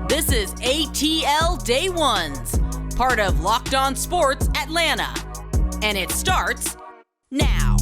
This is ATL Day Ones, part of Locked On Sports Atlanta. And it starts now.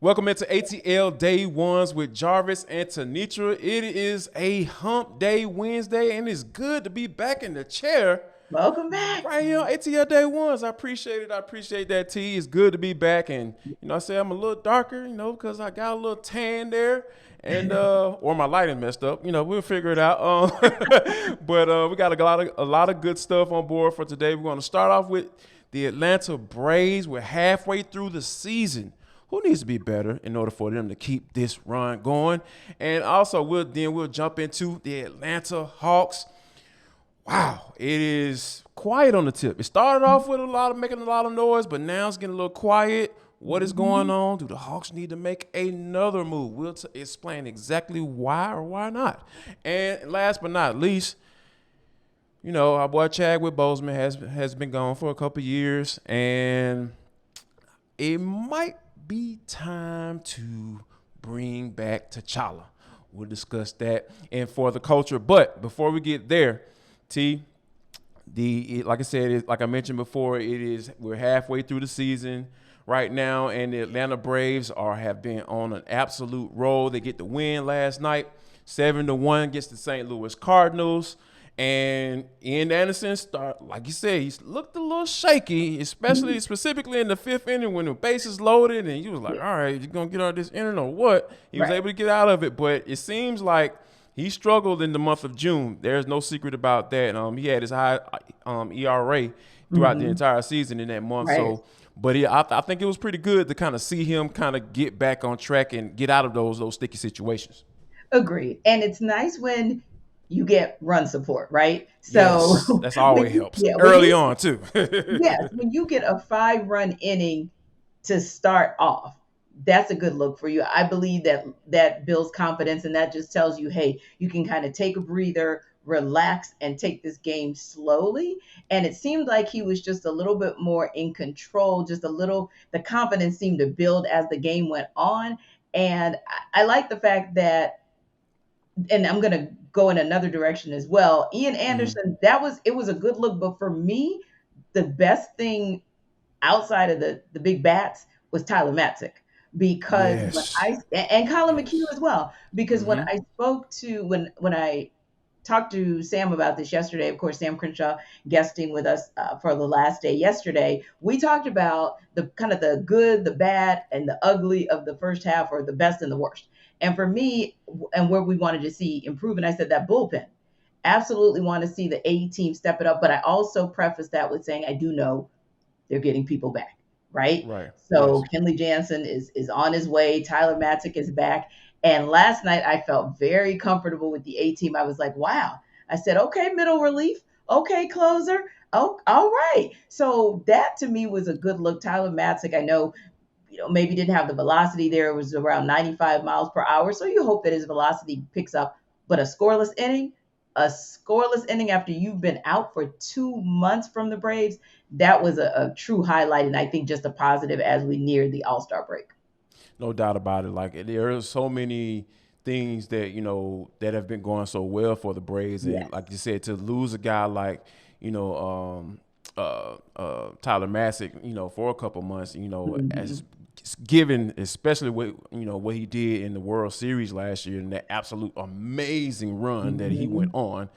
Welcome into ATL Day Ones with Jarvis and Tenitra. It is a hump day Wednesday, and it's good to be back in the chair. Welcome back. Right here on ATL Day Ones. I appreciate it. I appreciate that, T. It's good to be back. And, I say I'm a little darker, because I got a little tan there. And or my lighting messed up. We'll figure it out. But we got a lot of good stuff on board for today. We're going to start off with the Atlanta Braves. We're halfway through the season. Who needs to be better in order for them to keep this run going? And also, we'll jump into the Atlanta Hawks. Wow, it is quiet on the tip. It started off with making a lot of noise, but now it's getting a little quiet. What is going on? Do the Hawks need to make another move? We'll explain exactly why or why not. And last but not least, our boy Chadwick Boseman has been gone for a couple years, and it might be time to bring back T'Challa. We'll discuss that and for the culture. But before we get there, T, like I said, like I mentioned before, we're halfway through the season right now, and the Atlanta Braves have been on an absolute roll. They get the win last night, 7-1 against the St. Louis Cardinals. And Ian Anderson, like you said, he looked a little shaky, specifically in the fifth inning when the bases loaded, and he was like, all right, you going to get out of this inning or what? He was able to get out of it, but it seems like he struggled in the month of June. There's no secret about that. He had his high ERA throughout the entire season in that month. Right. So, but I think it was pretty good to kind of see him kind of get back on track and get out of those sticky situations. Agreed. And it's nice when you get run support, right? So yes, that's always helps. Early on, too. Yes, when you get a 5-run inning to start off, that's a good look for you. I believe that builds confidence, and that just tells you, hey, you can kind of take a breather, relax, and take this game slowly. And it seemed like he was just a little bit more in control, the confidence seemed to build as the game went on. And I like the fact that, and I'm going to go in another direction as well. Ian Anderson, it was a good look. But for me, the best thing outside of the big bats was Tyler Matzek, because and Colin McHugh as well, because when I talked to Sam about this yesterday, of course, Sam Crenshaw guesting with us for the last day yesterday, we talked about the kind of the good, the bad, and the ugly of the first half, or the best and the worst. And for me, and where we wanted to see improvement, I said that bullpen. Absolutely want to see the A team step it up. But I also prefaced that with saying I do know they're getting people back, right? Right. So yes. Kenley Jansen is on his way. Tyler Matzek is back. And last night I felt very comfortable with the A team. I was like, wow. I said, okay, middle relief. Okay, closer. Oh, all right. So that to me was a good look. Tyler Matzek, I know, maybe didn't have the velocity there. It was around 95 miles per hour. So you hope that his velocity picks up. But a scoreless inning after you've been out for 2 months from the Braves, that was a true highlight. And I think just a positive as we near the All-Star break. No doubt about it. Like, there are so many things that, that have been going so well for the Braves. And Yes. like you said, to lose a guy like, Tyler Matzek, for a couple months, as given, especially what he did in the World Series last year and that absolute amazing run that he went on,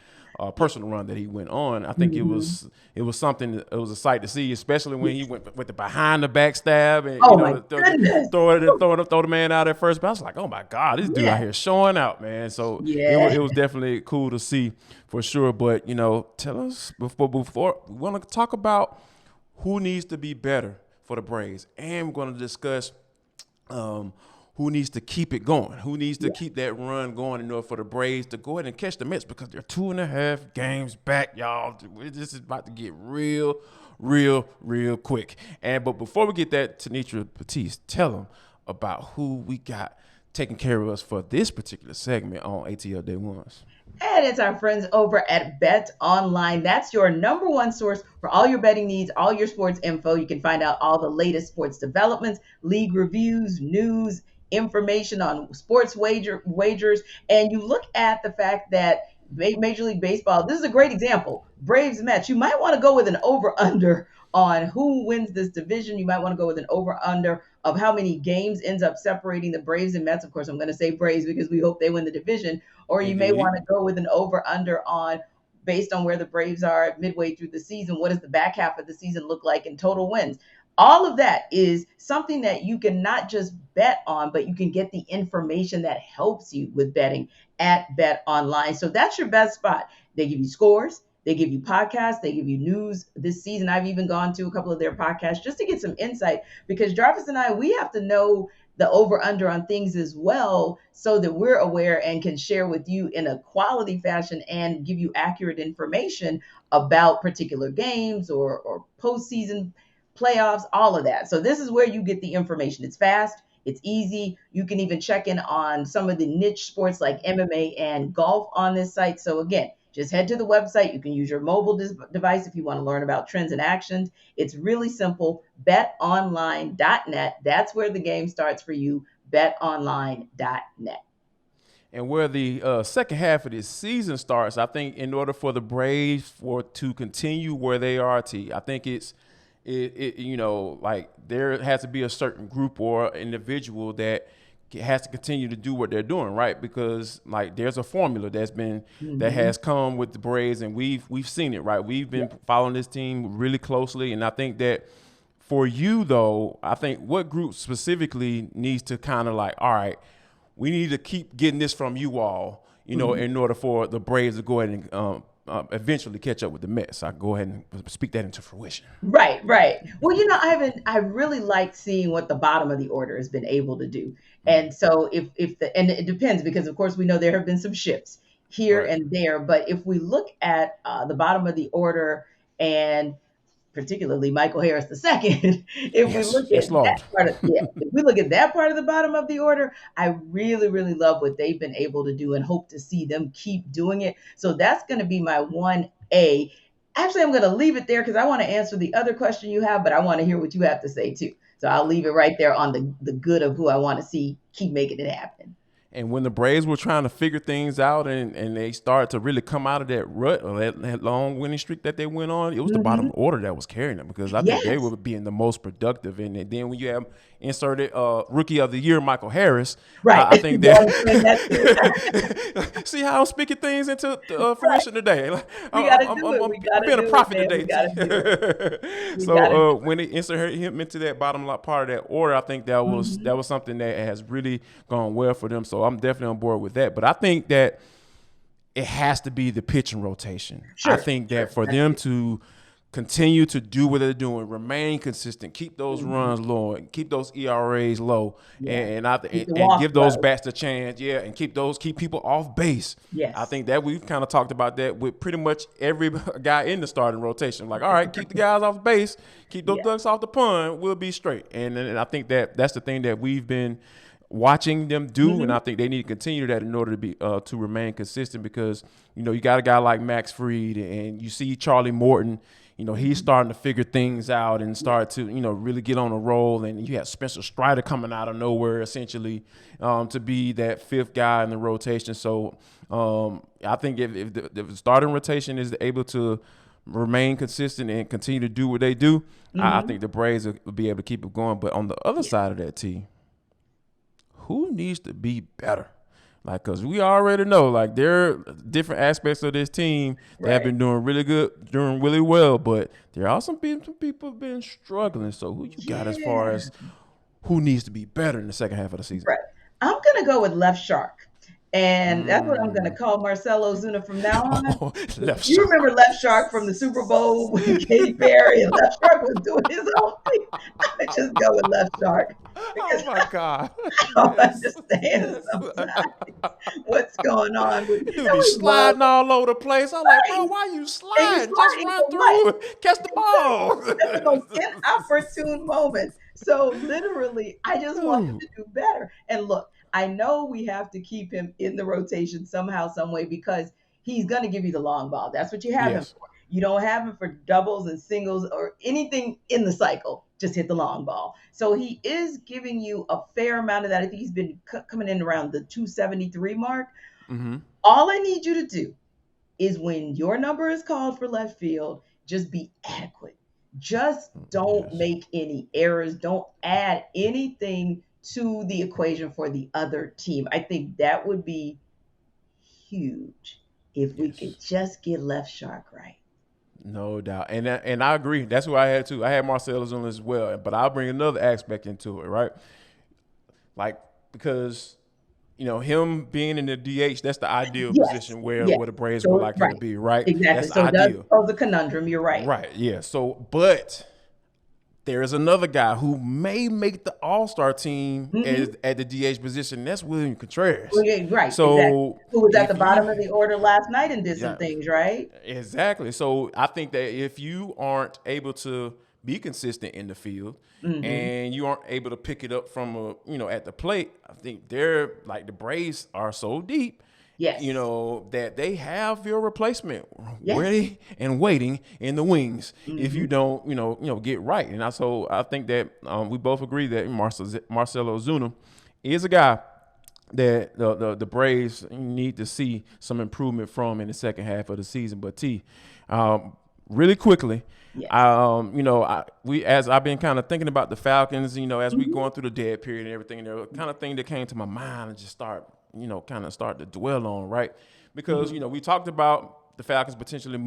personal run that he went on. I think it was something. It was a sight to see, especially when he went with the behind the back stab and throw the man out at first. But I was like, oh my God, this dude out here showing out, man. So it was definitely cool to see for sure. But tell us before we want to talk about who needs to be better for the Braves, and we're going to discuss who needs to keep it going, who needs to keep that run going in order for the Braves to go ahead and catch the Mets, because they're 2.5 games back, y'all. This is about to get real quick. But before we get that, Tenitra, Batiste, tell them about who we got taking care of us for this particular segment on ATL Day Ones. And it's our friends over at Bet Online. That's your number one source for all your betting needs, all your sports info. You can find out all the latest sports developments, league reviews, news, information on sports wagers. And you look at the fact that Major League Baseball, this is a great example. Braves Mets, you might want to go with an over under on who wins this division. You might want to go with an over under of how many games ends up separating the Braves and Mets. Of course, I'm going to say Braves because we hope they win the division. Or you may want to go with an over under on, based on where the Braves are midway through the season, what does the back half of the season look like in total wins? All of that is something that you can not just bet on, but you can get the information that helps you with betting at Bet Online. So that's your best spot. They give you scores. They give you podcasts. They give you news this season. I've even gone to a couple of their podcasts just to get some insight, because Jarvis and I, we have to know the over under on things as well, so that we're aware and can share with you in a quality fashion and give you accurate information about particular games or postseason playoffs, all of that. So this is where you get the information. It's fast. It's easy. You can even check in on some of the niche sports like MMA and golf on this site. So again, just head to the website. You can use your mobile device if you want to learn about trends and actions. It's really simple. BetOnline.net. That's where the game starts for you. BetOnline.net. And where the second half of this season starts, I think in order for the Braves to continue where they are, I think it like there has to be a certain group or individual that has to continue to do what they're doing, right? Because like there's a formula that's been that has come with the Braves, and we've seen it, right? We've been following this team really closely, and I think that for you though, I think what group specifically needs to kind of like, all right, we need to keep getting this from you all, in order for the Braves to go ahead and eventually catch up with the Mets. I go ahead and speak that into fruition. Right. Well, I really like seeing what the bottom of the order has been able to do. And so and it depends, because of course we know there have been some shifts here and there, but if we look at the bottom of the order, and particularly Michael Harris II, if we look at that part of the bottom of the order, I really, really love what they've been able to do and hope to see them keep doing it. So that's going to be my 1A. Actually, I'm going to leave it there because I want to answer the other question you have, but I want to hear what you have to say too. So I'll leave it right there on the good of who I want to see keep making it happen. And when the Braves were trying to figure things out and they started to really come out of that rut or that long winning streak that they went on, it was the bottom order that was carrying them, because I think they were being the most productive. And then when you have inserted Rookie of the Year Michael Harris, I think that see how I'm speaking things into fruition today. Like, I'm being a prophet today. So when they inserted him into that bottom part of that order, I think that was something that has really gone well for them. So I'm definitely on board with that. But I think that it has to be the pitching rotation. I think that for them to continue to do what they're doing, remain consistent, keep those runs low, and keep those ERAs low, and give those bats a chance, and keep people off base. Yes. I think that we've kind of talked about that with pretty much every guy in the starting rotation. Like, all right, keep the guys off base, keep those ducks off the pond, we'll be straight. And I think that's the thing that we've been watching them do, and I think they need to continue that in order to be to remain consistent, because you got a guy like Max Fried, and you see Charlie Morton. He's starting to figure things out and start to, really get on a roll. And you have Spencer Strider coming out of nowhere, essentially, to be that fifth guy in the rotation. So I think if the starting rotation is able to remain consistent and continue to do what they do, I think the Braves will be able to keep it going. But on the other side of that, who needs to be better? Like, because we already know, like, there are different aspects of this team that have been doing really good, doing really well, but there are some people been struggling. So who you got as far as who needs to be better in the second half of the season? Right. I'm going to go with Left Shark. And that's what I'm going to call Marcell Ozuna from now on. You remember Left Shark from the Super Bowl with Katy Perry, and Left Shark was doing his own thing. I would just go with Left Shark. Oh, my God. I don't understand sometimes what's going on. You be sliding all over the place. I'm like, bro, why you sliding? Just run through, catch the ball. Those inopportune moments. So literally, I just want him to do better. And look, I know we have to keep him in the rotation somehow, some way, because he's going to give you the long ball. That's what you have him Yes. for. You don't have him for doubles and singles or anything in the cycle. Just hit the long ball. So he is giving you a fair amount of that. I think he's been coming in around the 273 mark. Mm-hmm. All I need you to do is when your number is called for left field, just be adequate. Just don't Yes. make any errors. Don't add anything to the equation for the other team. I think that would be huge if we could Yes. just get left shark right. No doubt. And I agree. That's who I had too. I had Marcell Ozuna as well. But I'll bring another aspect into it, right? Like, because him being in the DH, that's the ideal Yes. position where Yes. the Braves So, would like him right. to be, right? Exactly. That's So it does ideal. pose a conundrum. You're right. Right, yeah. So, but there is another guy who may make the All-Star team at the DH position. And that's William Contreras. Well, yeah, right. So exactly. Who was at the if bottom you- of the order last night and did some Yeah. things, right? Exactly. So I think that if you aren't able to be consistent in the field and you aren't able to pick it up from at the plate, I think they're like the Braves are so deep. Yes. That they have your replacement Yes. ready and waiting in the wings if you don't, get right. And I think that we both agree that Marcell Ozuna is a guy that the Braves need to see some improvement from in the second half of the season. But really quickly, Yes. as I've been kind of thinking about the Falcons, as we going through the dead period and everything, there was kind of thing that came to my mind and just start to dwell on, right? Because we talked about the Falcons potentially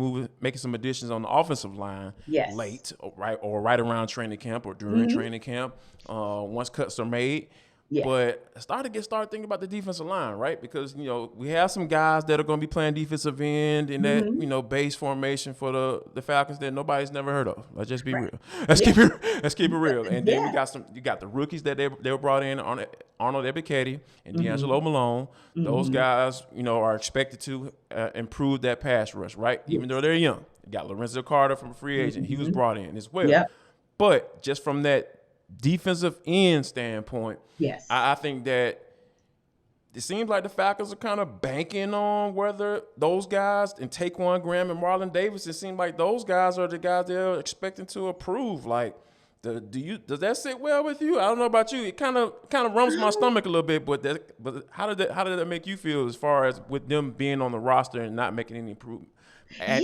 making some additions on the offensive line Yes. late, or right around training camp or during training camp, once cuts are made. Yeah. But I started thinking about the defensive line, right? Because, we have some guys that are going to be playing defensive end in that, base formation for the Falcons that nobody's never heard of. Let's just be real. Let's keep it real. And then you got the rookies that they were brought in, Arnold Ebiketie and D'Angelo Malone. Those guys, are expected to improve that pass rush, right? Even though they're young. You got Lorenzo Carter from a free agent. He was brought in as well. Yep. But just from that defensive end standpoint, Yes. I think that it seems like the Falcons are kind of banking on whether those guys and Taquan Graham and Marlon Davis, it seems like those guys are the guys they're expecting to approve. Like, does that sit well with you? I don't know about you. It kind of rumps my stomach a little bit, but how did that make you feel as far as with them being on the roster and not making any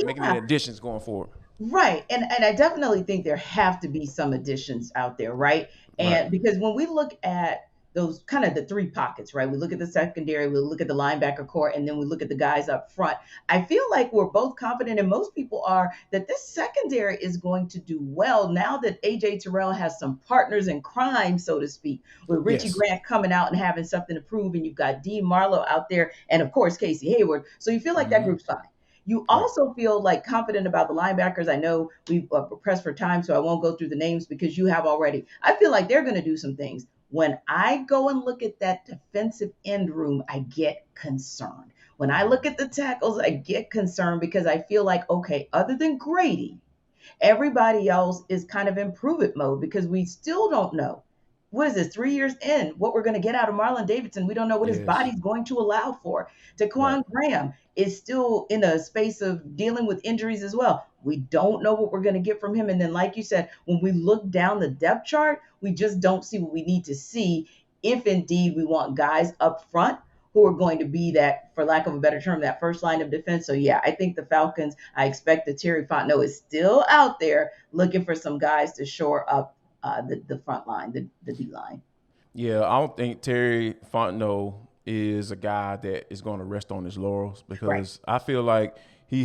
making any additions going forward? Right. And I definitely think there have to be some additions out there, right? And because when we look at those kind of the three pockets, right? We look at the secondary, we look at the linebacker core, and then we look at the guys up front. I feel like we're both confident, and most people are, that this secondary is going to do well now that AJ Terrell has some partners in crime, so to speak, with Richie Grant coming out and having something to prove, and you've got Dean Marlowe out there, and of course Casey Hayward. So you feel like that group's fine. You also feel like confident about the linebackers. I know we pressed for time, so I won't go through the names because you have already. I feel like they're going to do some things. When I go and look at that defensive end room, I get concerned. When I look at the tackles, I get concerned because I feel like, okay, other than Grady, everybody else is kind of in prove-it mode because we still don't know. What is this, 3 years in, what we're going to get out of Marlon Davidson? We don't know what his body's going to allow for. Taquan Graham is still in a space of dealing with injuries as well. We don't know what we're going to get from him. And then, like you said, when we look down the depth chart, we just don't see what we need to see if indeed we want guys up front who are going to be that, for lack of a better term, that first line of defense. So, yeah, I think the Falcons, I expect that Terry Fontenot is still out there looking for some guys to shore up the front line, the D line. Yeah, I don't think Terry Fontenot is a guy that is going to rest on his laurels because I feel like he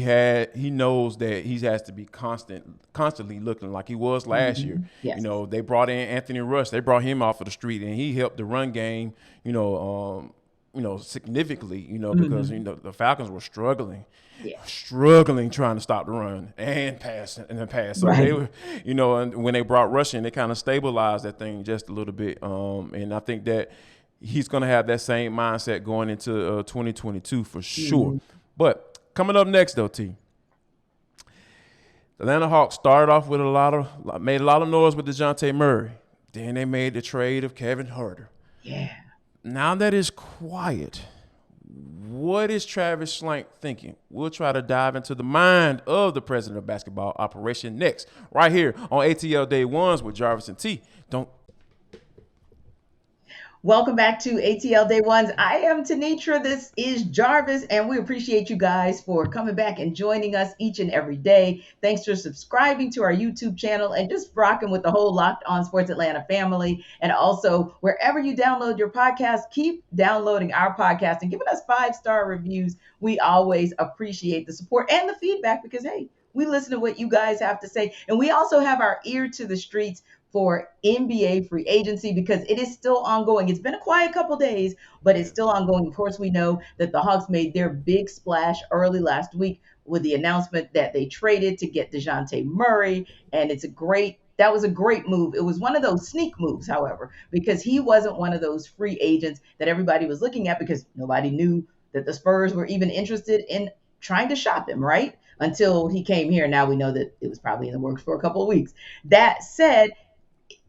knows that he has to be constantly looking like he was last year. Yes. They brought in Anthony Rush. They brought him off of the street, and he helped the run game, significantly, because, the Falcons were struggling trying to stop the run and pass in the pass. So they were, and when they brought Rush in, they kind of stabilized that thing just a little bit. And I think that he's going to have that same mindset going into 2022 for sure. But coming up next, though, T, the Atlanta Hawks started off with made a lot of noise with Dejounte Murray. Then they made the trade of Kevin Huerter. Yeah. now that it's quiet, what is Travis Schlenk thinking? We'll try to dive into the mind of the president of basketball operation next, right here on ATL Day Ones with Jarvis and T. Don't. Welcome back to ATL Day Ones. I am Tenitra. This is Jarvis, and we appreciate you guys for coming back and joining us each and every day. Thanks for subscribing to our YouTube channel and just rocking with the whole Locked On Sports Atlanta family. And also, wherever you download your podcast, keep downloading our podcast and giving us 5-star reviews. We always appreciate the support and the feedback because, hey, we listen to what you guys have to say. And we also have our ear to the streets for NBA free agency because it is still ongoing. It's been a quiet couple days, but it's still ongoing. Of course, we know that the Hawks made their big splash early last week with the announcement that they traded to get Dejounte Murray, and that was a great move. It was one of those sneak moves, however, because he wasn't one of those free agents that everybody was looking at because nobody knew that the Spurs were even interested in trying to shop him, right? Until he came here. Now we know that it was probably in the works for a couple of weeks. That said,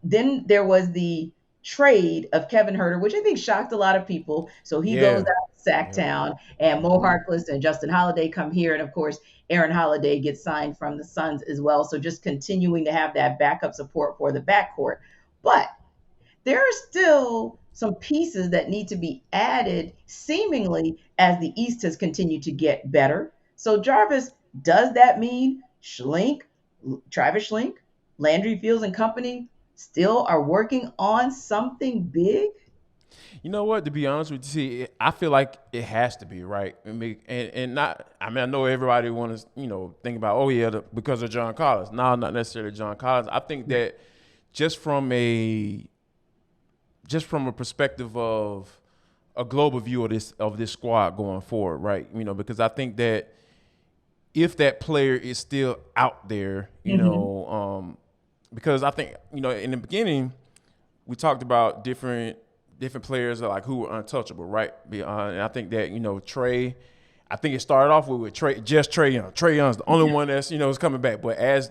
then there was the trade of Kevin Huerter, which I think shocked a lot of people. So he goes out to Sacktown, and Mo Harkless and Justin Holiday come here. And of course, Aaron Holiday gets signed from the Suns as well. So just continuing to have that backup support for the backcourt. But there are still some pieces that need to be added, seemingly as the East has continued to get better. So Jarvis, does that mean Travis Schlenk, Landry Fields and company still are working on something big? You know what? To be honest with you, see, I feel like it has to be, right. I mean, and not. I mean, I know everybody wants to, think about, because of John Collins. No, not necessarily John Collins. I think that just from a perspective of a global view of this squad going forward, right? Because I think that if that player is still out there, because I think, in the beginning, we talked about different players like who were untouchable, right? And I think that, Trey, I think it started off with Trey Young. Trey Young's the only one that's, is coming back. But as,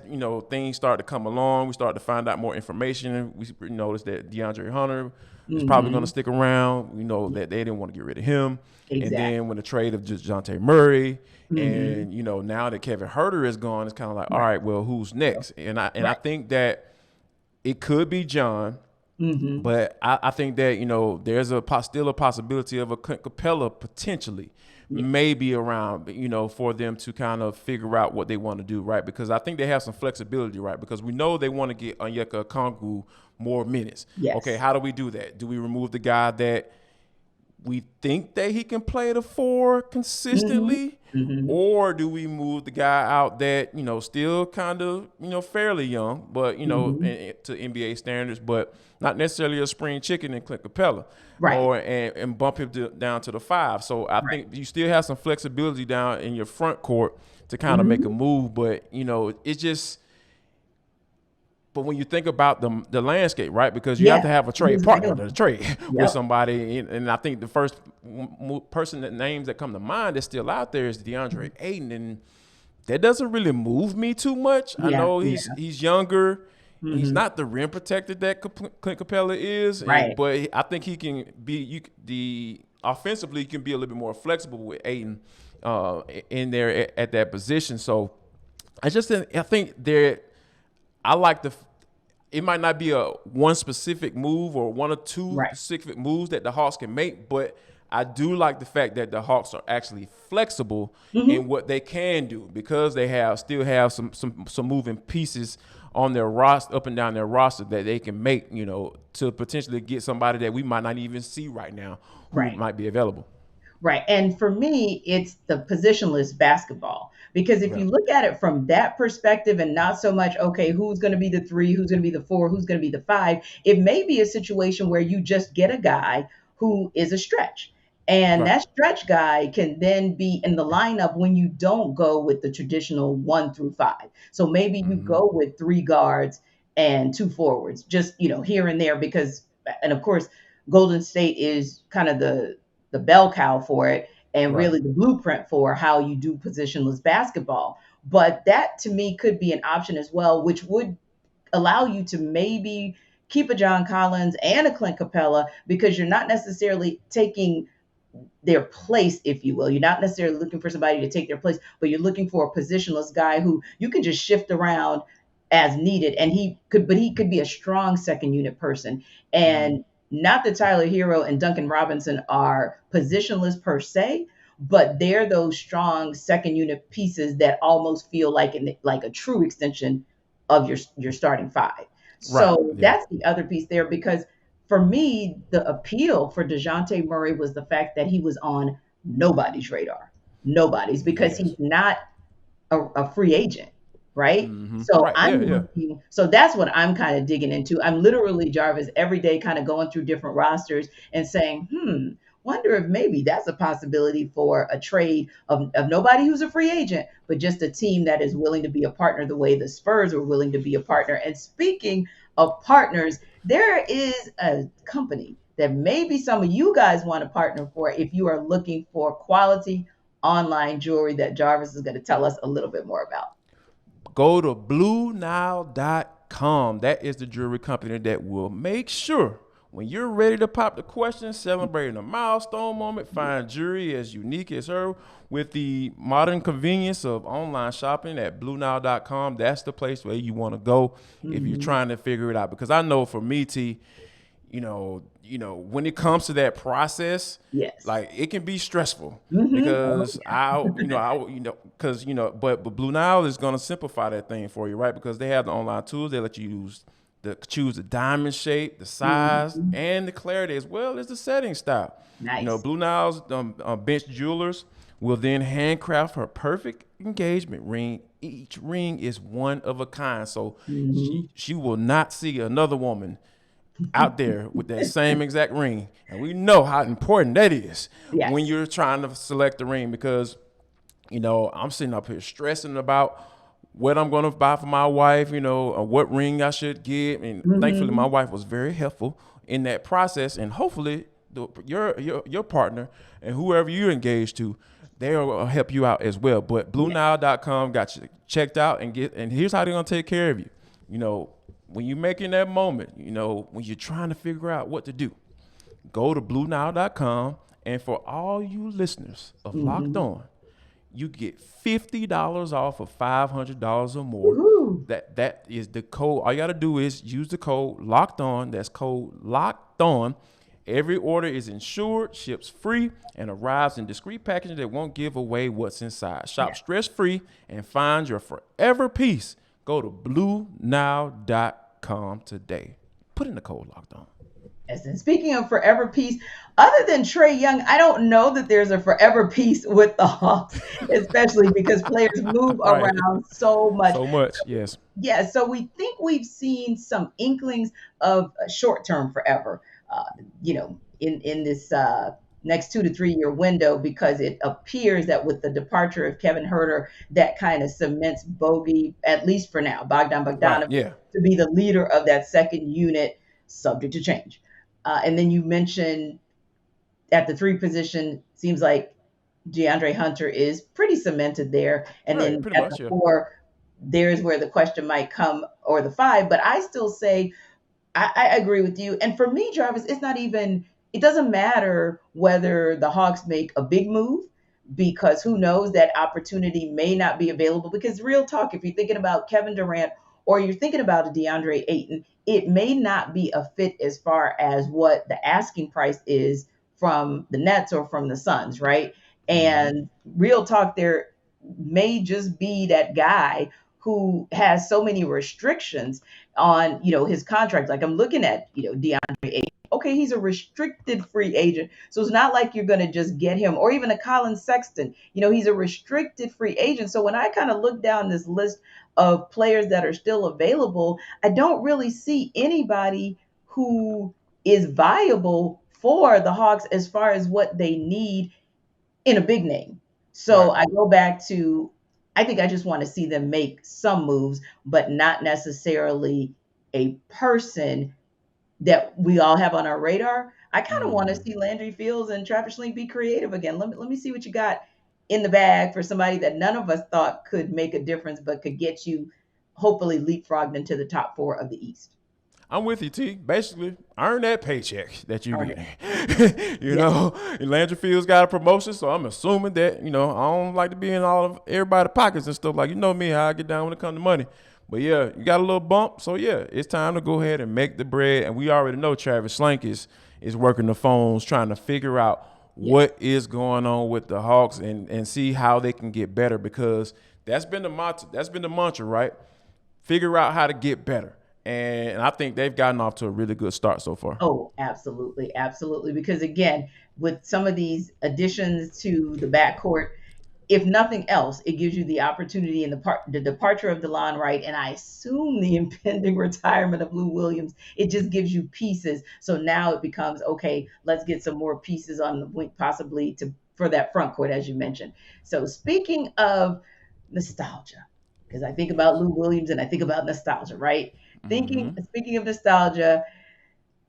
things start to come along, we start to find out more information. We noticed that DeAndre Hunter is probably going to stick around. We know that they didn't want to get rid of him. Exactly. And then when the trade of Dejounte Murray and, now that Kevin Huerter is gone, it's kind of like, all right, well, who's next? And I think that it could be John. But I think that, there's still a possibility of a Clint Capella potentially maybe around, for them to kind of figure out what they want to do, right? Because I think they have some flexibility, right? Because we know they want to get Onyeka Okongwu more minutes. Yes. Okay, how do we do that? Do we remove the guy that we think that he can play the 4 consistently? Or do we move the guy out that, still kind of, fairly young, but, to NBA standards, but not necessarily a spring chicken in Clint Capella, right? And bump him down to the 5. So I think you still have some flexibility down in your front court to kind of make a move, but, it's just – but when you think about the landscape, right, because you have to have a trade partner to trade with somebody. And I think the first person names that come to mind that's still out there is DeAndre Ayton. And that doesn't really move me too much. I know he's younger. He's not the rim protector that Clint Capella is. Right. But I think he can be offensively, he can be a little bit more flexible with Ayton in there at that position. So I think I like it might not be a one specific move or one or two specific moves that the Hawks can make, but I do like the fact that the Hawks are actually flexible in what they can do because they still have some moving pieces on their roster, up and down their roster that they can make, to potentially get somebody that we might not even see right now who might be available. Right. And for me, it's the positionless basketball. Because if you look at it from that perspective and not so much, okay, who's going to be the 3, who's going to be the 4, who's going to be the 5, it may be a situation where you just get a guy who is a stretch. And that stretch guy can then be in the lineup when you don't go with the traditional 1 through 5. So maybe you go with 3 guards and 2 forwards, just, here and there because, and of course, Golden State is kind of the bell cow for it. And really the blueprint for how you do positionless basketball. But that, to me, could be an option as well, which would allow you to maybe keep a John Collins and a Clint Capella, because you're not necessarily taking their place, if you will. You're not necessarily looking for somebody to take their place, but you're looking for a positionless guy who you can just shift around as needed. And he could be a strong second unit person. And not that Tyler Hero and Duncan Robinson are positionless per se, but they're those strong second unit pieces that almost feel like a true extension of your starting five. Right. So Yeah. that's the other piece there, because for me, the appeal for Dejounte Murray was the fact that he was on nobody's radar. Nobody's, because Yes. he's not a free agent, right? So Right. Yeah. Yeah. so that's what I'm kind of digging into. I'm literally, Jarvis, every day kind of going through different rosters and saying, wonder if maybe that's a possibility for a trade of nobody who's a free agent, but just a team that is willing to be a partner the way the Spurs were willing to be a partner. And speaking of partners, there is a company that maybe some of you guys want to partner for if you are looking for quality online jewelry that Jarvis is going to tell us a little bit more about. Go to BlueNile.com. That is the jewelry company that will make sure when you're ready to pop the question, celebrating a milestone moment, find jewelry as unique as her with the modern convenience of online shopping at BlueNile.com. That's the place where you want to go if you're trying to figure it out. Because I know for me, T, you know, when it comes to that process, Yes. like it can be stressful because but Blue Nile is going to simplify that thing for you, right? Because they have the online tools. They let you choose the diamond shape, the size, and the clarity, as well as the setting style. Nice. Blue Nile's bench jewelers will then handcraft her perfect engagement ring. Each ring is one of a kind, so she will not see another woman out there with that same exact ring. And we know how important that is when you're trying to select the ring, because, I'm sitting up here stressing about what I'm going to buy for my wife, or what ring I should get. And thankfully, my wife was very helpful in that process. And hopefully your partner and whoever you're engaged to, they'll help you out as well. But BlueNile.com got you checked out, and here's how they're going to take care of you. When you're making that moment, when you're trying to figure out what to do, go to BlueNile.com. And for all you listeners of Locked On, you get $50 off of $500 or more. Woo-hoo. That is the code. All you got to do is use the code Locked On. That's code Locked On. Every order is insured, ships free, and arrives in discreet packaging that won't give away what's inside. Shop stress-free and find your forever piece. Go to BlueNile.com today. Put in the code Locked On. Yes, and speaking of forever peace, other than Trae Young, I don't know that there's a forever peace with the Hawks, especially because players move around so much. So much, yes. Yeah, so we think we've seen some inklings of a short-term forever, in this next 2 to 3 year window, because it appears that with the departure of Kevin Huerter, that kind of cements Bogey, at least for now, Bogdan Bogdanovic, to be the leader of that second unit, subject to change. And then you mentioned at the 3 position, seems like DeAndre Hunter is pretty cemented there. And then at the 4, there's where the question might come, or the 5. But I still say, I agree with you. And for me, Jarvis, it doesn't matter whether the Hawks make a big move, because who knows, that opportunity may not be available. Because real talk, if you're thinking about Kevin Durant or you're thinking about a DeAndre Ayton, it may not be a fit as far as what the asking price is from the Nets or from the Suns, right? And real talk, there may just be that guy who has so many restrictions on, his contract. Like I'm looking at, DeAndre Ayton. Okay, he's a restricted free agent. So it's not like you're going to just get him, or even a Colin Sexton. He's a restricted free agent. So when I kind of look down this list of players that are still available, I don't really see anybody who is viable for the Hawks as far as what they need in a big name. So I go back to, I think I just want to see them make some moves, but not necessarily a person that we all have on our radar. I kind of want to see Landry Fields and Travis Schlenk be creative again. Let me see what you got in the bag for somebody that none of us thought could make a difference, but could get you hopefully leapfrogged into the top 4 of the East. I'm with you, T. Basically, earn that paycheck that you Earn get. it. You Yes. know, Landry Fields got a promotion, so I'm assuming that, I don't like to be in all of everybody's pockets and stuff. Like, me, how I get down when it comes to money. But yeah, you got a little bump. So yeah, it's time to go ahead and make the bread. And we already know Travis Schlenk is working the phones trying to figure out what is going on with the Hawks and see how they can get better, because that's been the mantra, right? Figure out how to get better. And I think they've gotten off to a really good start so far. Oh, absolutely, absolutely. Because again, with some of these additions to the backcourt, if nothing else, it gives you the opportunity in the departure of DeLon Wright, and I assume the impending retirement of Lou Williams. It just gives you pieces. So now it becomes okay. Let's get some more pieces on the wing, possibly for that front court, as you mentioned. So speaking of nostalgia, because I think about Lou Williams and I think about nostalgia, right? Speaking of nostalgia,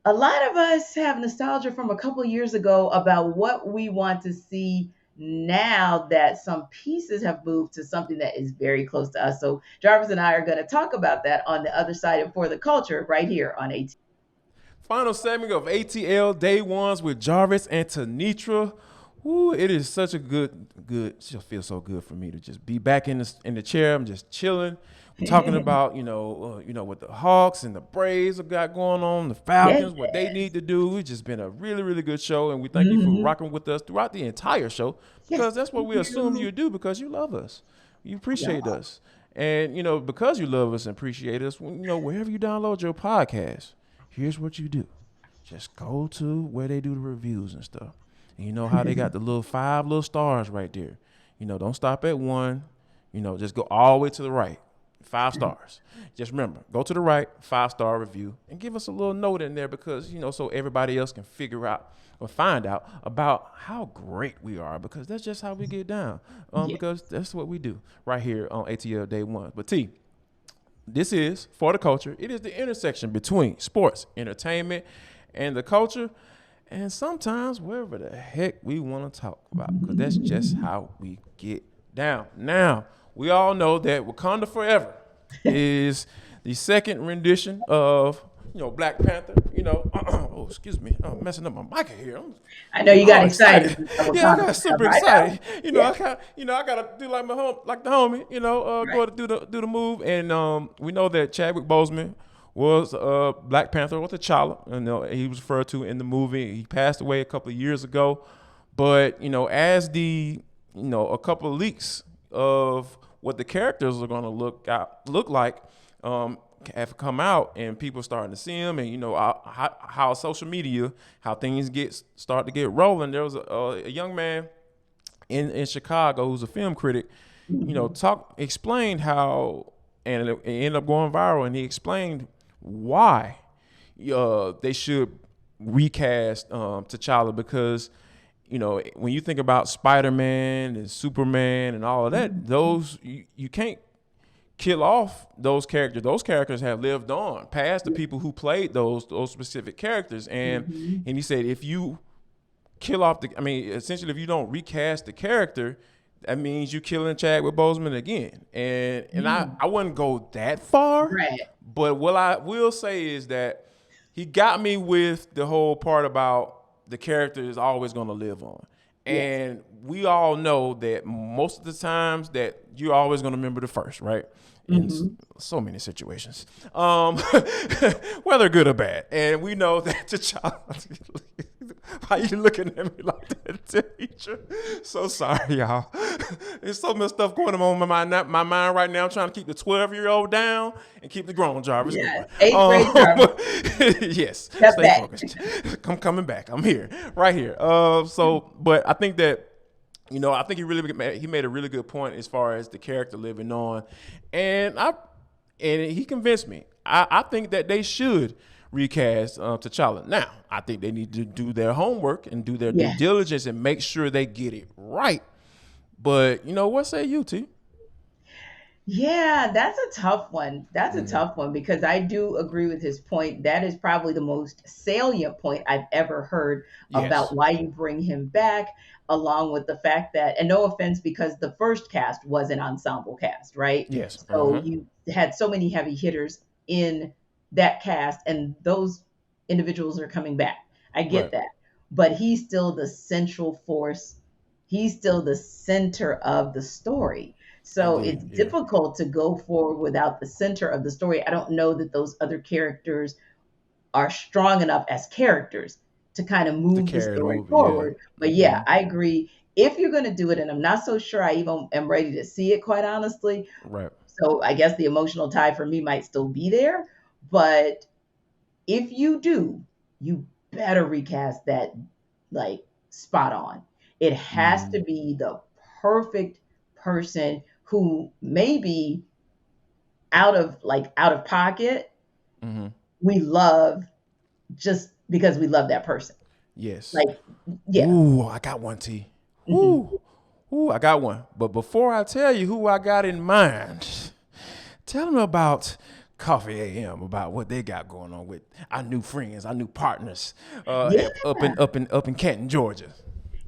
a lot of us have nostalgia from a couple years ago about what we want to see now that some pieces have moved to something that is very close to us. So Jarvis and I are going to talk about that on the other side of For the Culture right here on AT. Final segment of ATL Day Ones with Jarvis and Tenitra. Ooh, it is such a good. It just feels so good for me to just be back in the chair. I'm just chilling. We're talking about what the Hawks and the Braves have got going on, the Falcons, what they need to do. It's just been a really, really good show, and we thank you for rocking with us throughout the entire show, because that's what we assume you do, because you love us, you appreciate us, and because you love us and appreciate us. Wherever you download your podcast, here's what you do: just go to where they do the reviews and stuff. And you know how they got the little 5 little stars right there. Don't stop at 1. Just go all the way to the right. 5 stars. Just remember, go to the right, 5-star review, and give us a little note in there, because, so everybody else can figure out or find out about how great we are, because that's just how we get down. Because that's what we do right here on ATL Day One. But T, this is For the Culture. It is the intersection between sports, entertainment, and the culture, and sometimes wherever the heck we want to talk about, because that's just how we get down. Now, we all know that Wakanda Forever is the second rendition of, Black Panther. Oh, excuse me, I'm messing up my mic here. I know you got excited. Yeah, I got super excited. I gotta do like the homie. Go to do the move, and we know that Chadwick Boseman was Black Panther or T'Challa, and he was referred to in the movie. He passed away a couple of years ago, but as a couple of leaks of what the characters are going to look like have come out, and people starting to see them, and how social media, how things start to get rolling. There was a young man in Chicago who's a film critic, explained how, and it ended up going viral, and he explained why they should recast T'Challa, because when you think about Spider-Man and Superman and all of that, those you can't kill off those characters. Those characters have lived on past the people who played those specific characters. And he said, if you kill off essentially, if you don't recast the character, that means you killing Chadwick Boseman again. And I wouldn't go that far, Right. but what I will say is that he got me with the whole part about the character is always going to live on. And we all know that most of the times that you're always going to remember the first, right? In so many situations, whether good or bad. And we know that T'Challa, why you looking at me like that, teacher? So sorry, y'all. There's so much stuff going on in my mind right now. I'm trying to keep the 12-year-old down and keep the grown Jarvis going. 8th grade Jarvis. Yes. Step Stay back. focused. I'm coming back. I'm here, right here. But I think that, I think he made a really good point as far as the character living on, and he convinced me. I think that they should recast T'Challa. Now, I think they need to do their homework and do their due diligence and make sure they get it right. But what say you, T? Yeah, that's a tough one. That's a tough one, because I do agree with his point. That is probably the most salient point I've ever heard about why you bring him back, along with the fact that, and no offense, because the first cast was an ensemble cast, right? Yes. So you had so many heavy hitters in that cast, and those individuals are coming back. I get Right. that. But he's still the central force. He's still the center of the story. So it's Indeed. Yeah. difficult to go forward without the center of the story. I don't know that those other characters are strong enough as characters to kind of To move the carry the story movie. Yeah. forward. But yeah, I agree. If you're going to do it, and I'm not so sure I even am ready to see it, quite honestly. Right. So I guess the emotional tie for me might still be there. But if you do, you better recast that like spot on. It has to Mm. be the perfect person who may be out of pocket. Mm-hmm. We love just because we love that person. Yes. Like, yeah. Ooh, I got one, T. Mhm. Ooh. Ooh, I got one. But before I tell you who I got in mind, tell them about Coffee AM, about what they got going on with our new friends, our new partners, Yeah. up in Canton, Georgia.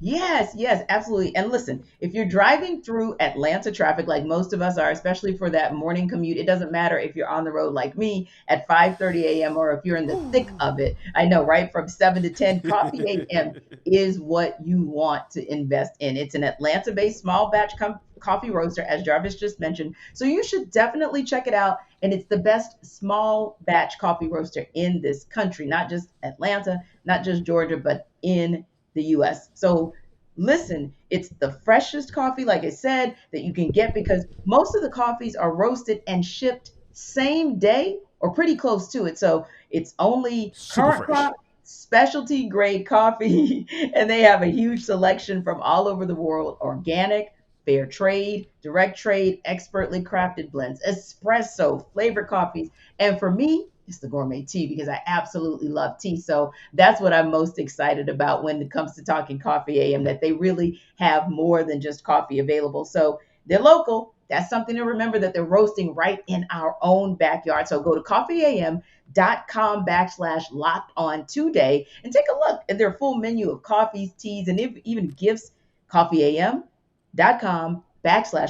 Yes, yes, absolutely. And listen, if you're driving through Atlanta traffic like most of us are, especially for that morning commute, it doesn't matter if you're on the road like me at 5:30 a.m. or if you're in the thick of it. I know, right? From 7 to 10, Coffee AM is what you want to invest in. It's an Atlanta-based small batch coffee roaster, as Jarvis just mentioned. So you should definitely check it out. And it's the best small batch coffee roaster in this country, not just Atlanta, not just Georgia, but in the US. So listen, it's the freshest coffee, like I said, that you can get because most of the coffees are roasted and shipped same day or pretty close to it. So it's only Super current fresh. crop, specialty grade coffee, and they have a huge selection from all over the world: organic, fair trade, direct trade, expertly crafted blends, espresso, flavored coffees. And for me, it's the gourmet tea because I absolutely love tea. So that's what I'm most excited about when it comes to talking Coffee AM, that they really have more than just coffee available. So they're local. That's something to remember, that they're roasting right in our own backyard. So go to coffeeam.com/ locked on today and take a look at their full menu of coffees, teas, and even gifts. Coffeeam.com/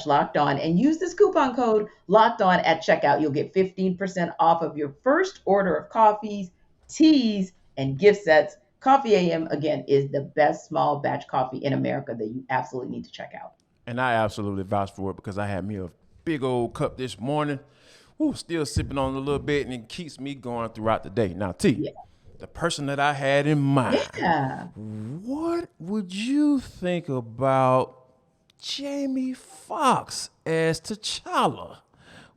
locked on and use this coupon code locked on at checkout. You'll get 15% off of your first order of coffees, teas, and gift sets. Coffee AM, again, is the best small batch coffee in America that you absolutely need to check out. And I absolutely vouch for it because I had me a big old cup this morning. Ooh, still sipping on it a little bit, and it keeps me going throughout the day. Now, T, Yeah. the person that I had in mind, Yeah. what would you think about Jamie Foxx as T'Challa?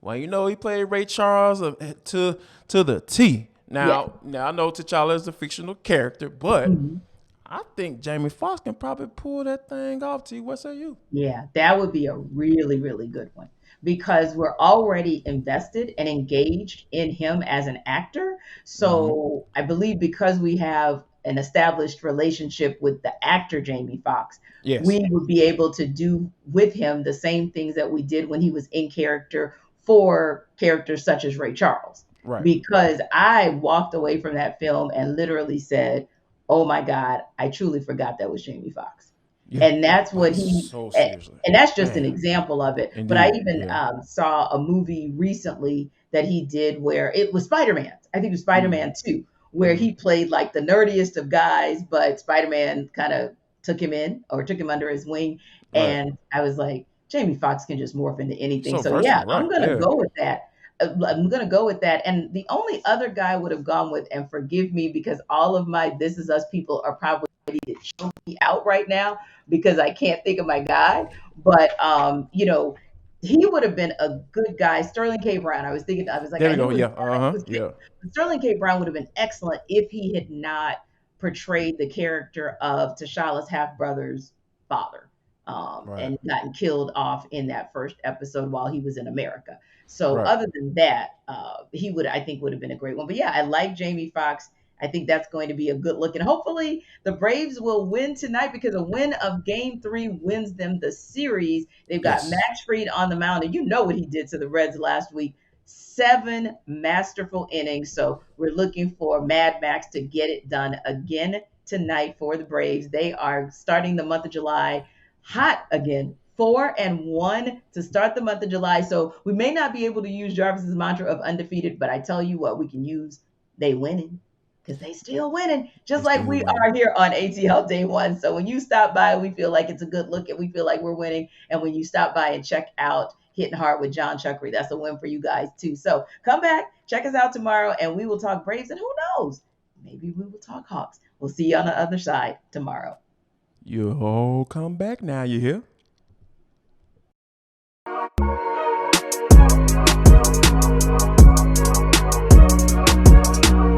Well, you know he played Ray Charles to the T. Yeah. Now I know T'Challa is a fictional character, but Mhm. I think Jamie Foxx can probably pull that thing off. T, what say you? Yeah, that would be a really, really good one because we're already invested and engaged in him as an actor. Mm-hmm. So I believe because we have an established relationship with the actor Jamie Foxx, Yes. we would be able to do with him the same things that we did when he was in character for characters such as Ray Charles. Right. Because I walked away from that film and literally said, "Oh my God, I truly forgot that was Jamie Foxx." Yeah. And that's what So and seriously. that's just an Man. example of it. But I Indeed. even Yeah. saw a movie recently that he did where it was Spider-Man. I think it was Mm. Spider-Man 2, where Mm-hmm. he played like the nerdiest of guys, but Spider-Man kind of took him under his wing. Right. And I was like, Jamie Foxx can just morph into anything. So So yeah, versatile. Right. Yeah. I'm gonna go with that. And the only other guy I would have gone with, and forgive me because all of my This Is Us people are probably ready to choke me out right now because I can't think of my guy. But he would have been a good guy. Sterling K. Brown. I was like, There I we knew go. it was Yeah. Brown. I knew it Uh-huh. was K. Yeah. But Sterling K. Brown would have been excellent if he had not portrayed the character of T'Challa's half brother's father. Right. And gotten killed off in that first episode while he was in America. So Right. other than that, I think would have been a great one. But yeah, I like Jamie Foxx. I think that's going to be a good look. And hopefully the Braves will win tonight because a win of game 3 wins them the series. They've got Yes. Max Fried on the mound, and you know what he did to the Reds last week. 7 masterful innings. So we're looking for Mad Max to get it done again tonight for the Braves. They are starting the month of July hot again, 4-1 to start the month of July. So we may not be able to use Jarvis's mantra of undefeated, but I tell you what, we can use they winning, because they still winning, just like we are here on ATL Day One. So when you stop by, we feel like it's a good look and we feel like we're winning. And when you stop by and check out Hitting Hard with John Chuckery, that's a win for you guys too. So come back, check us out tomorrow, and we will talk Braves, and who knows, maybe we will talk Hawks. We'll see you on the other side tomorrow. You all come back now, you hear?